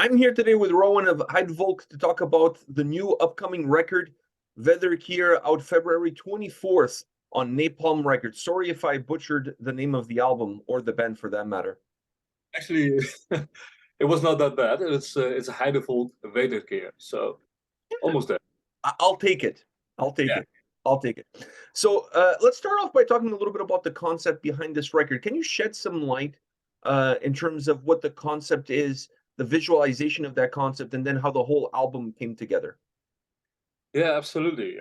I'm here today with Rowan of Heidevolk to talk about the new upcoming record, Wederkeer, out February 24th on Napalm Records. Sorry if I butchered the name of the album or the band for that matter. Actually, it was not that bad. It's a Heidevolk Wederkeer, so almost there. I'll take it. I'll take Yeah. it. I'll take it. So let's start off by talking a little bit about the concept behind this record. Can you shed some light in terms of what the concept is, the visualization of that concept, and then how the whole album came together? Yeah, absolutely.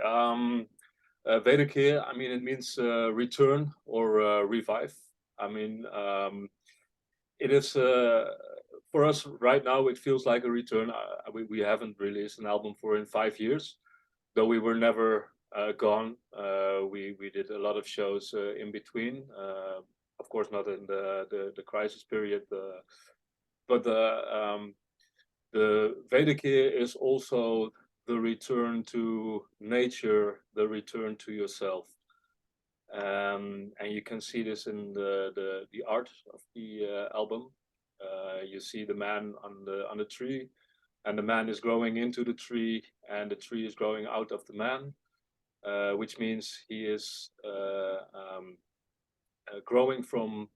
Wederkeer, I mean, it means return or revive. I mean, it is for us right now. It feels like a return. We haven't released an album for in 5 years, though we were never gone. We did a lot of shows in between. Of course, not in the crisis period, but the Wederkeer is also the return to nature, the return to yourself. And you can see this in the art of the album. You see the man on the tree, and the man is growing into the tree, and the tree is growing out of the man, which means he is growing from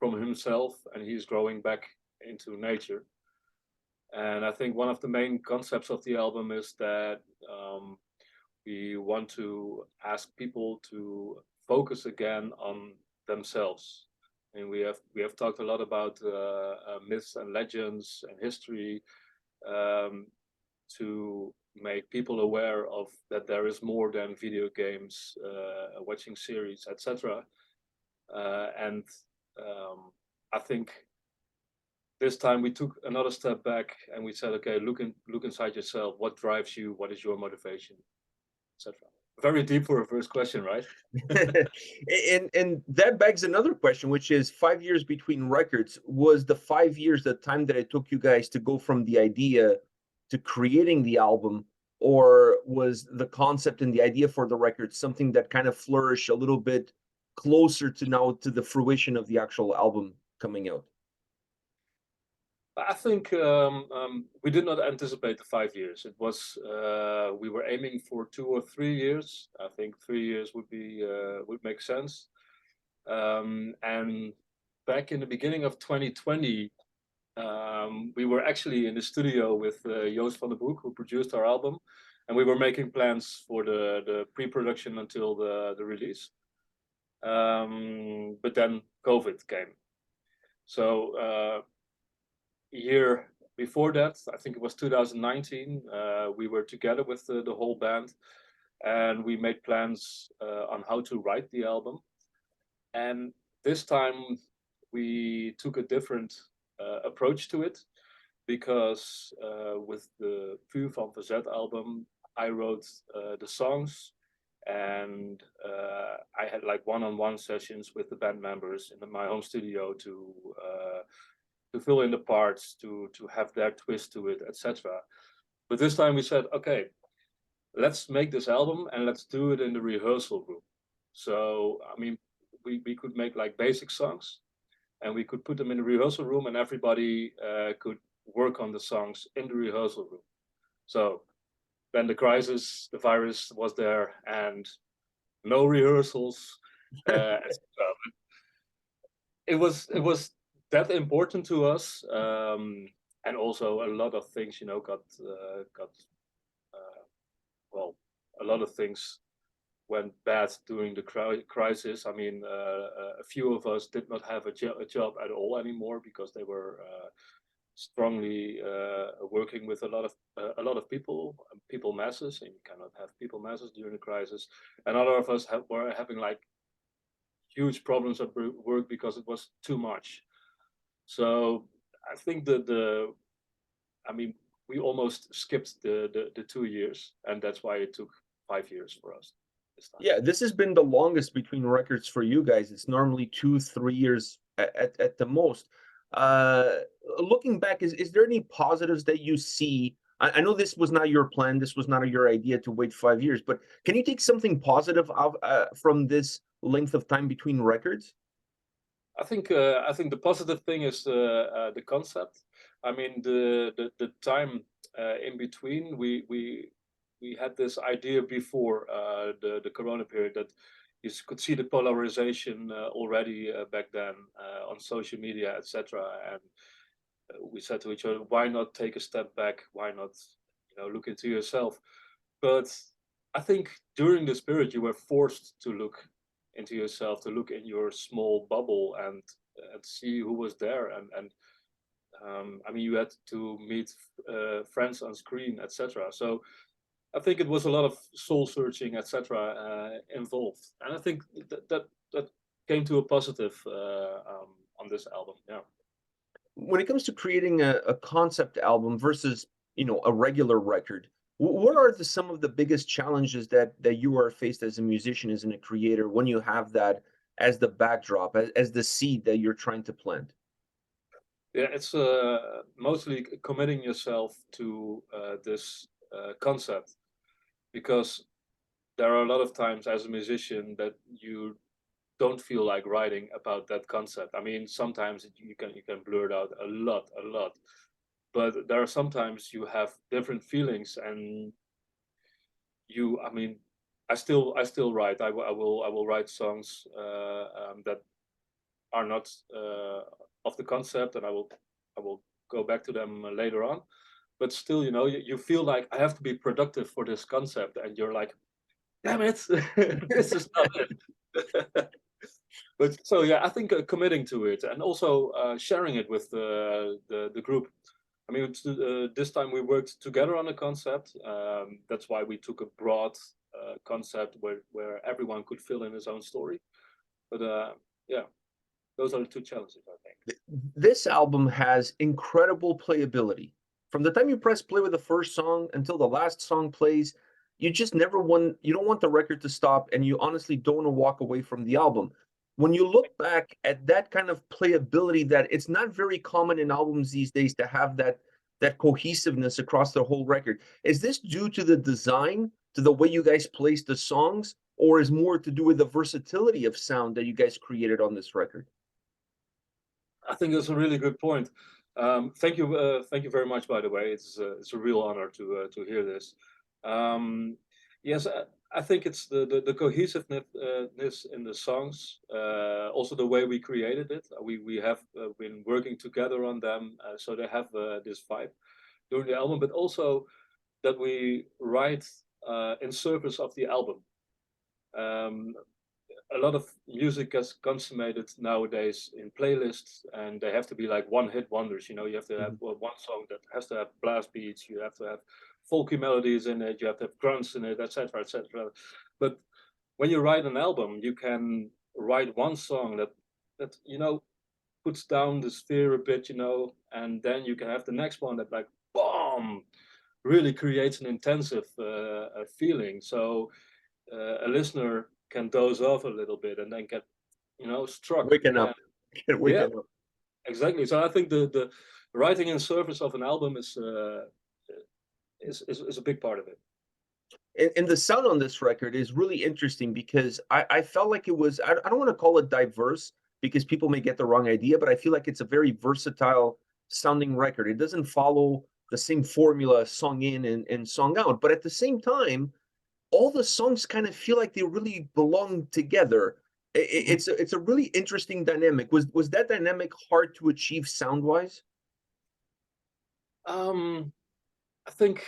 himself, and he's growing back into nature. And I think one of the main concepts of the album is that we want to ask people to focus again on themselves. And we have talked a lot about myths and legends and history, to make people aware of that there is more than video games, watching series, etc. And I think this time we took another step back and we said, okay, look inside yourself. What drives you? What is your motivation, etc. Very deep for a first question, right? and that begs another question, which is 5 years between records. Was the 5 years the time that it took you guys to go from the idea to creating the album, or was the concept and the idea for the record something that kind of flourished a little bit closer to now to the fruition of the actual album coming out? I think we did not anticipate the 5 years. It was we were aiming for 2 or 3 years. I think 3 years would make sense. And back in the beginning of 2020, we were actually in the studio with Joost van den Broek, who produced our album, and we were making plans for the pre-production until the release. But then COVID came. So year before that, I think it was 2019, we were together with the whole band, and we made plans on how to write the album. And this time we took a different approach to it, because with the Vuur van Verzet album, I wrote the songs, and I had like one-on-one sessions with the band members in my home studio to fill in the parts, to have their twist to it, etc. But this time we said, okay, let's make this album and let's do it in the rehearsal room. So, I mean, we could make like basic songs, and we could put them in the rehearsal room, and everybody could work on the songs in the rehearsal room. So then the crisis, the virus was there, and no rehearsals. It was that important to us, and also a lot of things, got well, a lot of things went bad during the crisis. I mean, a few of us did not have a job at all anymore, because they were strongly working with a lot of people masses, and you cannot have people masses during the crisis. And other of us were having like huge problems at work because it was too much. So I think that I mean, we almost skipped the 2 years, and that's why it took 5 years for us this time. Yeah, this has been the longest between records for you guys. It's normally 2-3 years at the most. Looking back, is there any positives that you see? I know this was not your plan, this was not your idea to wait 5 years, but can you take something positive from this length of time between records? I think the positive thing is the concept. I mean, the time in between, we had this idea before the Corona period that you could see the polarization already back then on social media, etc. And we said to each other, why not take a step back? Why not, look into yourself? But I think during this period, you were forced to look into yourself, to look in your small bubble and see who was there. And I mean, you had to meet friends on screen, etc. So I think it was a lot of soul searching, etc. Involved, and I think that came to a positive on this album. Yeah. When it comes to creating a concept album versus, a regular record, what are some of the biggest challenges that you are faced as a musician, as a creator, when you have that as the backdrop, as the seed that you're trying to plant? Yeah, it's mostly committing yourself to this concept, because there are a lot of times as a musician that you don't feel like writing about that concept. I mean, sometimes you can blurt out a lot, but there are sometimes you have different feelings, and I mean, I still write. I will write songs that are not of the concept, and I will go back to them later on. But still, you feel like I have to be productive for this concept, and you're like, damn it, this is not it. But so yeah, I think committing to it and also sharing it with the group. I mean, this time we worked together on a concept. That's why we took a broad concept where everyone could fill in his own story. But yeah, those are the two challenges, I think. This album has incredible playability. From the time you press play with the first song until the last song plays, you just never want, you don't want the record to stop, and you honestly don't want to walk away from the album. When you look back at that kind of playability, that it's not very common in albums these days to have that cohesiveness across the whole record. Is this due to the design, to the way you guys place the songs, or is more to do with the versatility of sound that you guys created on this record? I think that's a really good point. Thank you very much. By the way, it's a real honor to hear this. Yes, I think it's the cohesiveness in the songs, also the way we created it. We have been working together on them, so they have this vibe during the album, but also that we write in service of the album. A lot of music is consummated nowadays in playlists, and they have to be like one-hit wonders. You have to have one song that has to have blast beats. You have to have folky melodies in it. You have to have grunts in it, etc., etc. But when you write an album, you can write one song that puts down the sphere a bit, and then you can have the next one that like boom, really creates an intensive feeling. So a listener can doze off a little bit and then get struck. Waking up. Yeah, Waking up. exactly. So I think the writing in service of an album is a big part of it. And the sound on this record is really interesting because I felt like it was, I don't want to call it diverse because people may get the wrong idea, but I feel like it's a very versatile sounding record. It doesn't follow the same formula, song in and song out, but at the same time, all the songs kind of feel like they really belong together. It's a really interesting dynamic. Was that dynamic hard to achieve sound wise? I think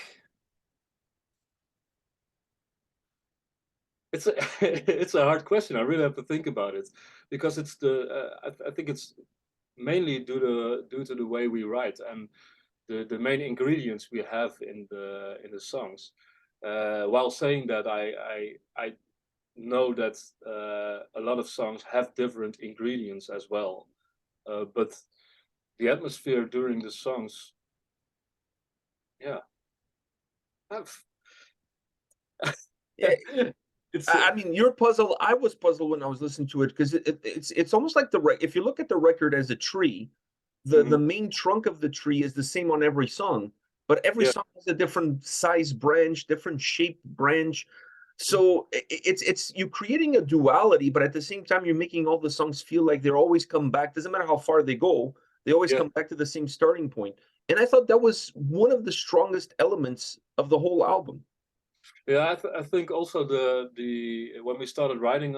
it's a it's a hard question. I really have to think about it, because it's I think it's mainly due to the way we write and the main ingredients we have in the songs. While saying that, I know that a lot of songs have different ingredients as well, but the atmosphere during the songs, yeah, I've, Yeah, it's I mean, you're puzzled. I was puzzled when I was listening to it because it's almost like if you look at the record as a tree, the main trunk of the tree is the same on every song, but every yeah, song has a different size branch, different shape branch. So it's you creating a duality, but at the same time, you're making all the songs feel like they're always come back. Doesn't matter how far they go, they always yeah. come back to the same starting point. And I thought that was one of the strongest elements of the whole album. Yeah, I think also the when we started writing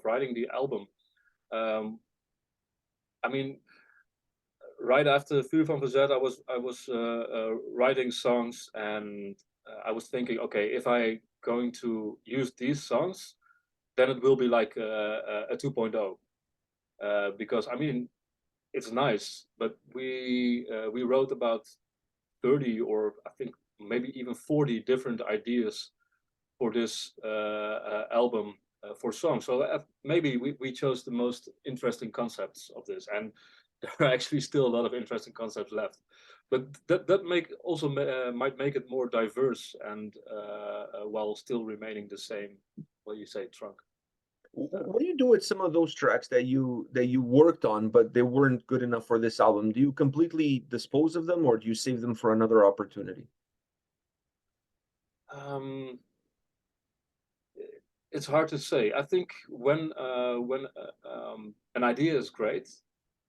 writing the album. I mean, right after Vuur van Verzet, I was writing songs, and I was thinking, okay, if I going to use these songs, then it will be like a 2.0, because I mean it's nice, but we wrote about 30 or I think maybe even 40 different ideas for this album for songs. So maybe we chose the most interesting concepts of this, and there are actually still a lot of interesting concepts left. But that might make it more diverse and while still remaining the same. What do you say, trunk? What do you do with some of those tracks that you worked on, but they weren't good enough for this album? Do you completely dispose of them, or do you save them for another opportunity? Um, it's hard to say. I think when an idea is great,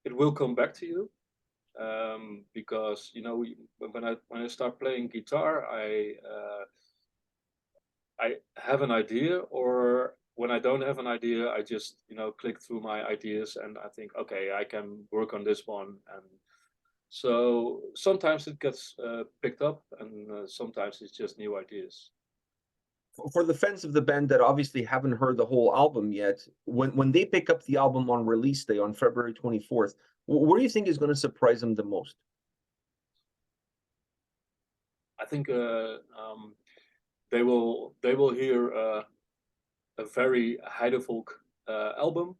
it will come back to you, because you know when I start playing guitar, I have an idea, or when I don't have an idea, I just click through my ideas and I think, okay, I can work on this one, and so sometimes it gets picked up, and sometimes it's just new ideas. For the fans of the band that obviously haven't heard the whole album yet, when they pick up the album on release day on February 24th, what do you think is going to surprise them the most? I think they will hear a very Heidevolk album,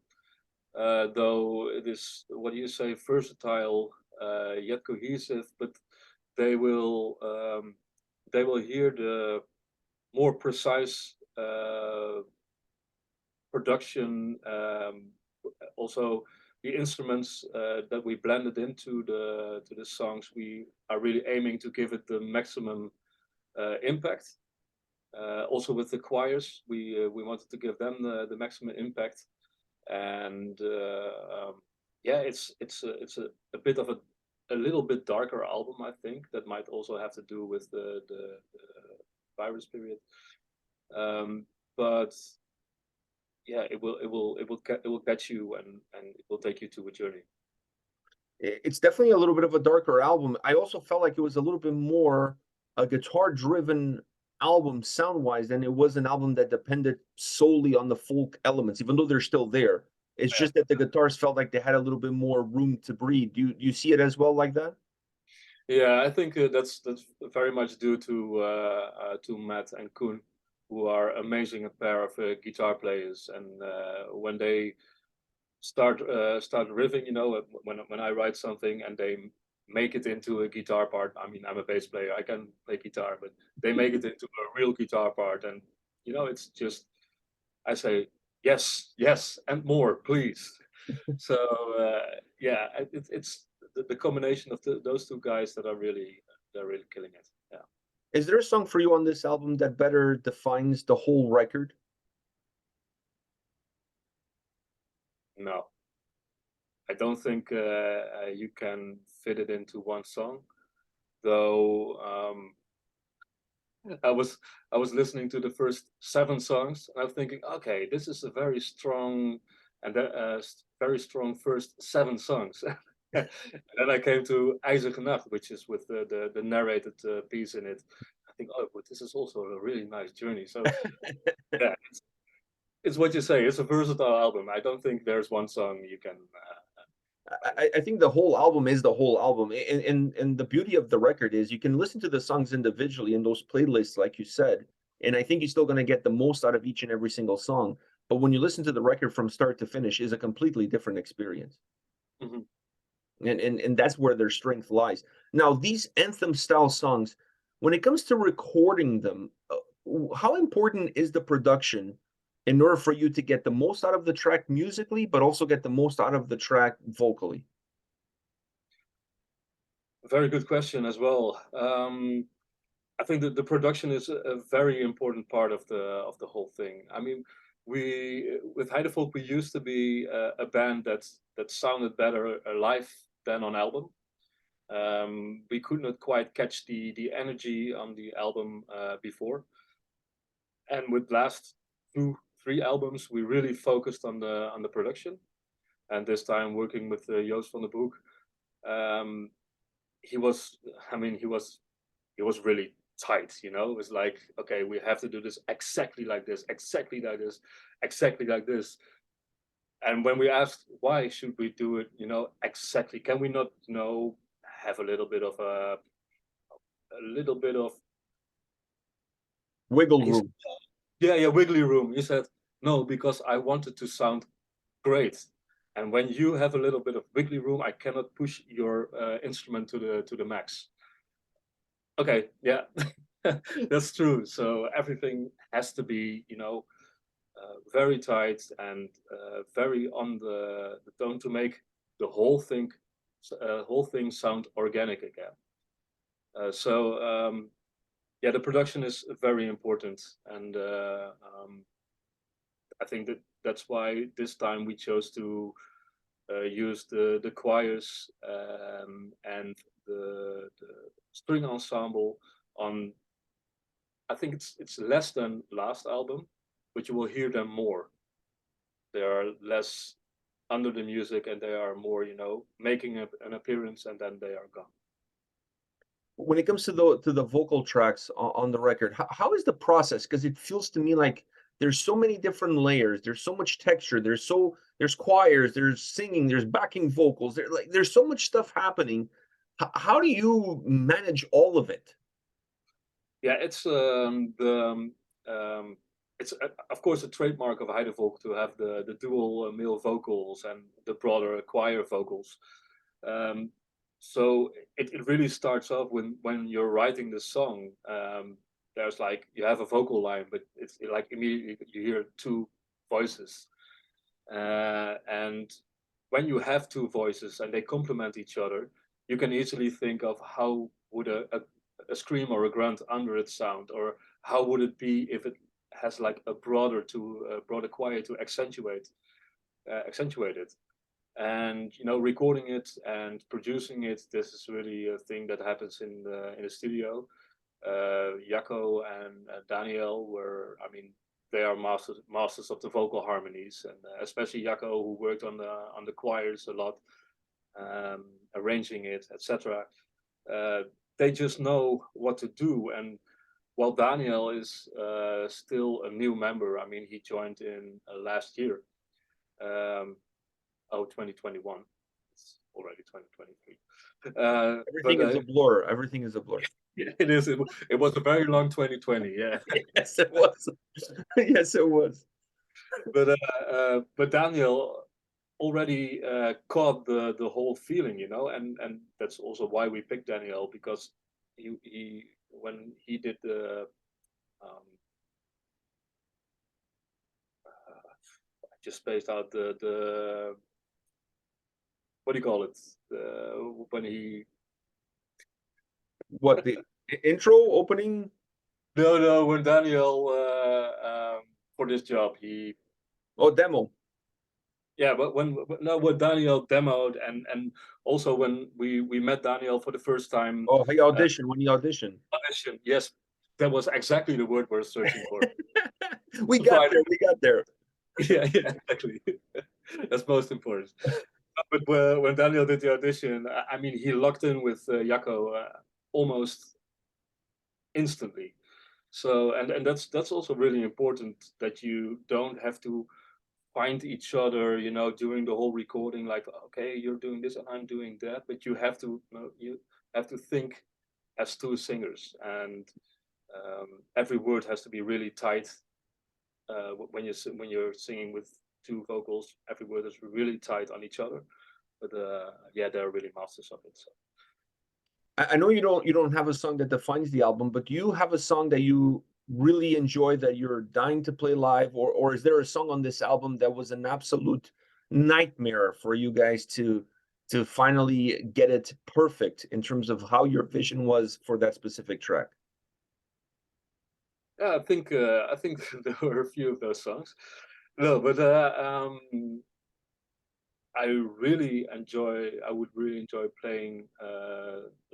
though it is, what do you say, versatile, yet cohesive. But they will um, they will hear the more precise production. Also, the instruments that we blended into the songs, we are really aiming to give it the maximum impact. Also with the choirs, we wanted to give them the maximum impact, and yeah, it's a bit of a little bit darker album. I think that might also have to do with the virus period, but yeah, it will catch you, and it will take you to a journey. It's definitely a little bit of a darker album. I also felt like it was a little bit more a guitar-driven album sound-wise than it was an album that depended solely on the folk elements, even though they're still there. It's just that the guitars felt like they had a little bit more room to breathe. Do you see it as well like that? Yeah, I think that's very much due to Matt and Koen, who are amazing a pair of guitar players, and when they start riffing, when I write something and they make it into a guitar part. I mean, I'm a bass player, I can play guitar, but they make it into a real guitar part, and it's just, I say yes, yes, and more, please. So yeah, it's the combination of those two guys that are they're really killing it. Yeah. Is there a song for you on this album that better defines the whole record? No, I don't think you can fit it into one song, though. I was listening to the first 7 songs, and I'm thinking, okay, this is a very strong very strong first 7 songs. And then I came to IJzige Nacht, which is with the narrated piece in it. I think, oh, but this is also a really nice journey. So yeah, it's what you say. It's a versatile album. I don't think there's one song you can. I think the whole album is the whole album, and the beauty of the record is you can listen to the songs individually in those playlists, like you said, and I think you're still going to get the most out of each and every single song. But when you listen to the record from start to finish, is a completely different experience, Mhm. and that's where their strength lies. Now, these anthem style songs, when it comes to recording them, how important is the production in order for you to get the most out of the track musically, but also get the most out of the track vocally? Very good question as well. I think that the production is a very important part of the whole thing. I mean, we with Heidevolk, we used to be a band that sounded better live than on album. We could not quite catch the energy on the album before. And with last 2-3 albums, we really focused on the production. And this time working with Joost van den Broek, he was really tight, you know. It was like, okay, we have to do this exactly like this, exactly like this, exactly like this. And when we asked why should we do it, you know, exactly, can we not, you know, have a little bit of Wiggle he said, room. yeah, wiggly room. He said, no, because I wanted to sound great. And when you have a little bit of wiggly room, I cannot push your instrument to the max. Okay, yeah, that's true. So everything has to be, you know, very tight and very on the tone to make the whole thing sound organic again. Yeah, the production is very important, and I think that's why this time we chose to use the choirs and the string ensemble on. I think it's less than last album, but you will hear them more. They are less under the music, and they are more, you know, making an appearance, and then they are gone. When it comes to the vocal tracks on the record, how is the process? Because it feels to me like there's so many different layers. There's so much texture. There's choirs. There's singing. There's backing vocals. There's so much stuff happening. How do you manage all of it? Yeah, it's it's of course a trademark of Heidevolk to have the dual male vocals and the broader choir vocals. So it really starts off when you're writing the song. There's like you have a vocal line, but it's like immediately you hear two voices, and when you have two voices and they complement each other, you can easily think of how would a scream or a grunt under it sound, or how would it be if it has like a broader choir to accentuate it. And you know, recording it and producing it, this is really a thing that happens in the studio. Jacco and Daniel were, I mean, they are masters of the vocal harmonies, and especially Jacco, who worked on the choirs a lot, arranging it, etc. They just know what to do. And while Daniel is still a new member, I mean, he joined in last year, 2021. It's already 2023. Everything is a blur. Everything is a blur. It is. It was a very long 2020. Yeah. Yes, it was. Yes, it was. But Daniel already caught the whole feeling, you know, and that's also why we picked Daniel, because he when he did the I just spaced out the what do you call it, when he What, the intro opening? no when Daniel for this job he Demo. yeah, but when Daniel demoed, and also when we met Daniel for the first time. He auditioned when he auditioned. Audition, yes, that was exactly the word we're searching for. We got there. Yeah, exactly. That's most important. But when Daniel did the audition, I mean, he locked in with Jacco almost instantly. So, and that's also really important, that you don't have to find each other, you know, during the whole recording, like, okay, you're doing this and I'm doing that, but you have to, you have to think as two singers, and every word has to be really tight. When you're singing with two vocals, every word is really tight on each other. But yeah, they're really masters of it. So. I know you don't have a song that defines the album, but do you have a song that you really enjoy that you're dying to play live, or is there a song on this album that was an absolute nightmare for you guys to finally get it perfect in terms of how your vision was for that specific track? Yeah, I think there were a few of those songs. No, but I would really enjoy playing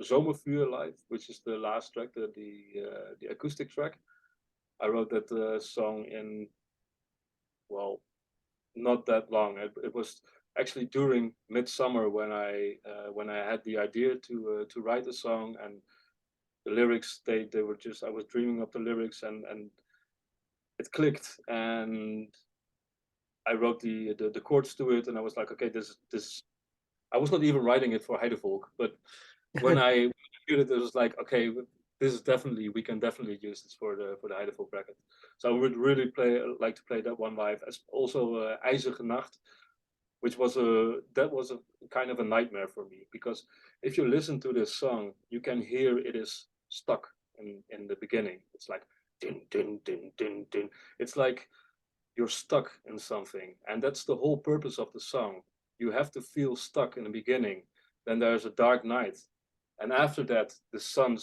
Zomervuur live, which is the last track, the acoustic track. I wrote that song in, well, not that long. It was actually during midsummer when I had the idea to write a song, and the lyrics they were just, I was dreaming up the lyrics, and it clicked, and I wrote the chords to it, and I was like, okay, this. I was not even writing it for Heidevolk, but when I did it, it was like, okay, this is definitely, we can definitely use this for the Heidevolk bracket. So I would really like to play that one live. As also IJzige Nacht, which was a kind of a nightmare for me, because if you listen to this song, you can hear it is stuck in the beginning. It's like din din din din din. It's like you're stuck in something, and that's the whole purpose of the song. You have to feel stuck in the beginning. Then there's a dark night, and after that, the sun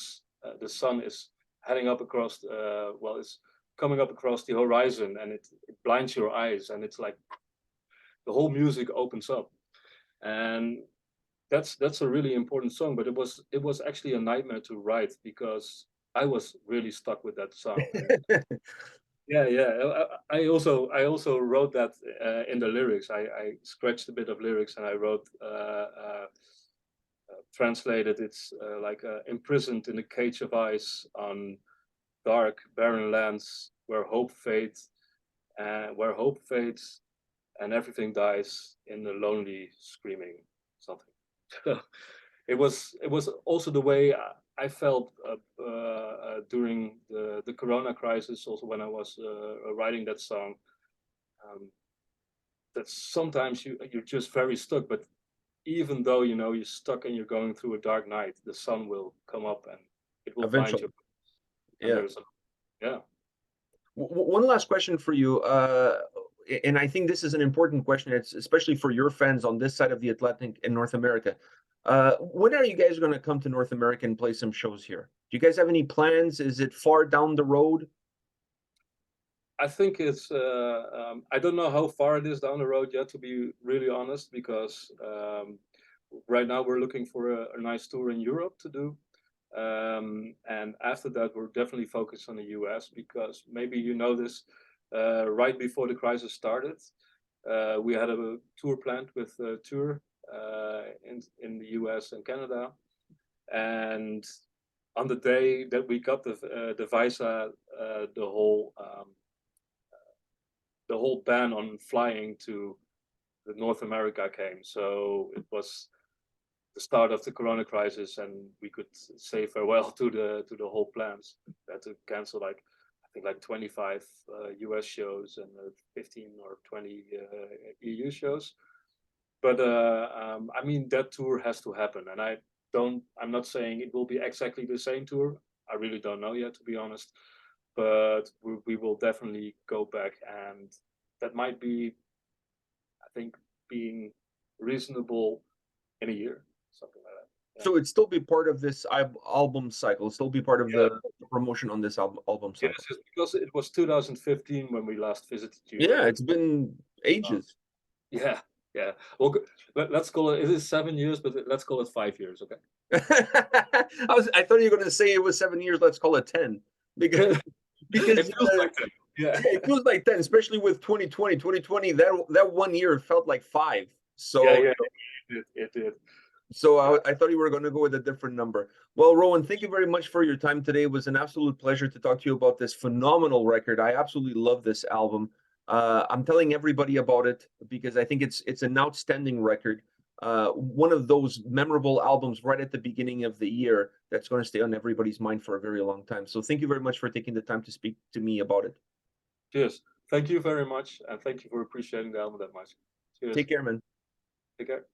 is heading up across. It's coming up across the horizon, and it blinds your eyes, and it's like the whole music opens up, and that's a really important song. But it was actually a nightmare to write, because I was really stuck with that song. Yeah, yeah. I also wrote that in the lyrics. I scratched a bit of lyrics, and I wrote translated. It's like imprisoned in a cage of ice on dark, barren lands where hope fades, and everything dies in the lonely screaming something. it was also the way I felt during the Corona crisis, also when I was writing that song. That sometimes you're just very stuck, but even though you're stuck and you're going through a dark night, the sun will come up and it will blind Eventually. you. And Yeah. yeah. One last question for you, and I think this is an important question. It's especially for your fans on this side of the Atlantic in North America. When are you guys going to come to North America and play some shows here? Do you guys have any plans? Is it far down the road? I think it's, I don't know how far it is down the road yet, to be really honest, because right now we're looking for a nice tour in Europe to do. And after that, we're definitely focused on the US, because maybe you know this, right before the crisis started, we had a tour planned with Tour in the US and Canada. And on the day that we got the visa, the whole ban on flying to North America came. So it was the start of the Corona crisis, and we could say farewell to the whole plans. We had to cancel I think 25 US shows and 15 or 20 EU shows. But I mean, that tour has to happen, and I'm not saying it will be exactly the same tour. I really don't know yet, to be honest. But we will definitely go back, and that might be, I think, being reasonable in a year, something like that. Yeah. So it'd still be part of this album cycle, still be part of the promotion on this album cycle. Yes, it's because it was 2015 when we last visited you. Yeah, it's been ages. Yeah. Well, let's call it. It is 7 years, but let's call it 5 years, okay? I thought you were going to say it was 7 years. Let's call it 10, because it feels like 10. Yeah, it feels like 10, especially with 2020. 2020, that 1 year felt like 5. So yeah, it did. So I thought you were going to go with a different number. Well, Rowan, thank you very much for your time today. It was an absolute pleasure to talk to you about this phenomenal record. I absolutely love this album. I'm telling everybody about it because I think it's an outstanding record. One of those memorable albums right at the beginning of the year that's going to stay on everybody's mind for a very long time. So thank you very much for taking the time to speak to me about it. Cheers. Thank you very much, and thank you for appreciating the album that much. Cheers. Take care, man. Take care.